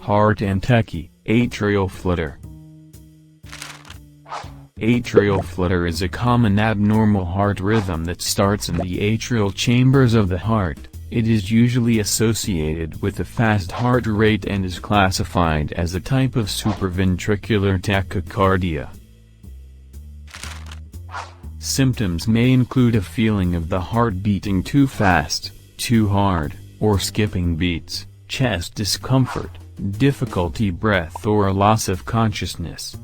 Heart and Techy-Atrial flutter. Atrial flutter is a common abnormal heart rhythm that starts in the atrial chambers of the heart. It is usually associated with a fast heart rate and is classified as a type of supraventricular tachycardia. Symptoms may include a feeling of the heart beating too fast, too hard, or skipping beats, chest discomfort, difficulty breath or a loss of consciousness.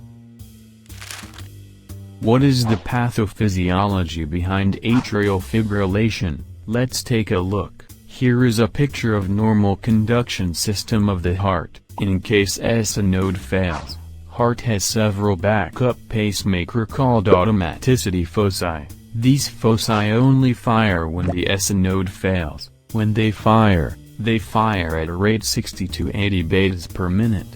What is the pathophysiology behind atrial fibrillation? Let's take a look. Here is a picture of normal conduction system of the heart. In case SA node fails, heart has several backup pacemaker called automaticity foci. These foci only fire when the SA node fails. When they fire at a rate 60 to 80 beats per minute.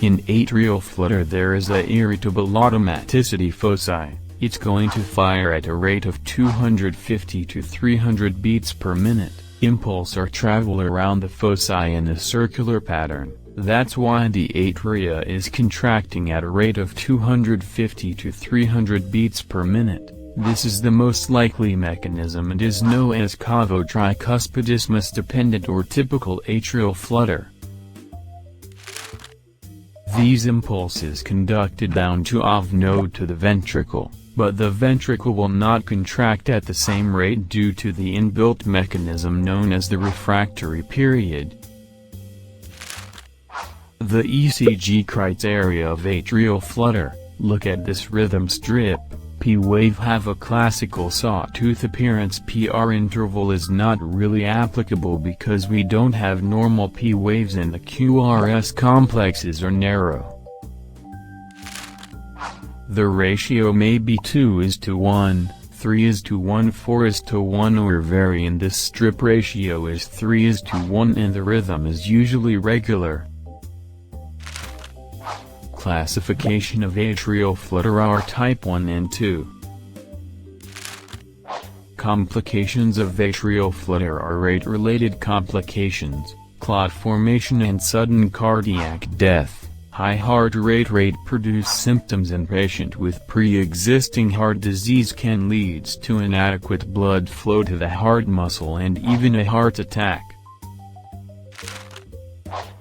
In atrial flutter there is a irritable automaticity foci. It's going to fire at a rate of 250 to 300 beats per minute. Impulse or travel around the foci in a circular pattern. That's why the atria is contracting at a rate of 250 to 300 beats per minute. This is the most likely mechanism and is known as cavo-tricuspidismus-dependent or typical atrial flutter. These impulses conducted down to AV node to the ventricle, but the ventricle will not contract at the same rate due to the inbuilt mechanism known as the refractory period. The ECG criteria of atrial flutter: look at this rhythm strip. P wave have a classical sawtooth appearance. PR interval is not really applicable because we don't have normal P waves and the QRS complexes are narrow. The ratio may be 2:1, 3:1, 4:1 or vary, and this strip ratio is 3:1 and the rhythm is usually regular. Classification of atrial flutter are type 1 and 2. Complications of atrial flutter are rate-related complications, clot formation and sudden cardiac death. High heart rate produce symptoms in patient with pre-existing heart disease can lead to inadequate blood flow to the heart muscle and even a heart attack.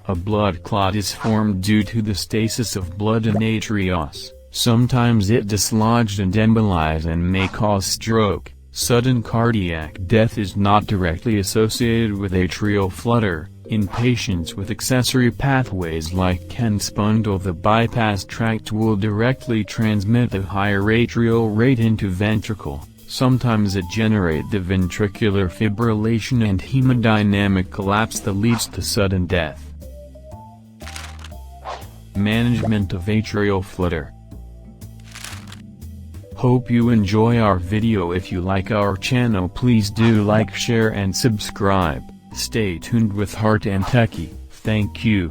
A blood clot is formed due to the stasis of blood in atrios. Sometimes it dislodged and embolizes and may cause stroke. Sudden cardiac death is not directly associated with atrial flutter. In patients with accessory pathways like Ken's-Bundle, the bypass tract will directly transmit the higher atrial rate into ventricle. Sometimes it generates the ventricular fibrillation and hemodynamic collapse that leads to sudden death. Management of atrial flutter. Hope you enjoy our video. If you like our channel, please do like, share and subscribe. Stay tuned with Heart and Techy. Thank you.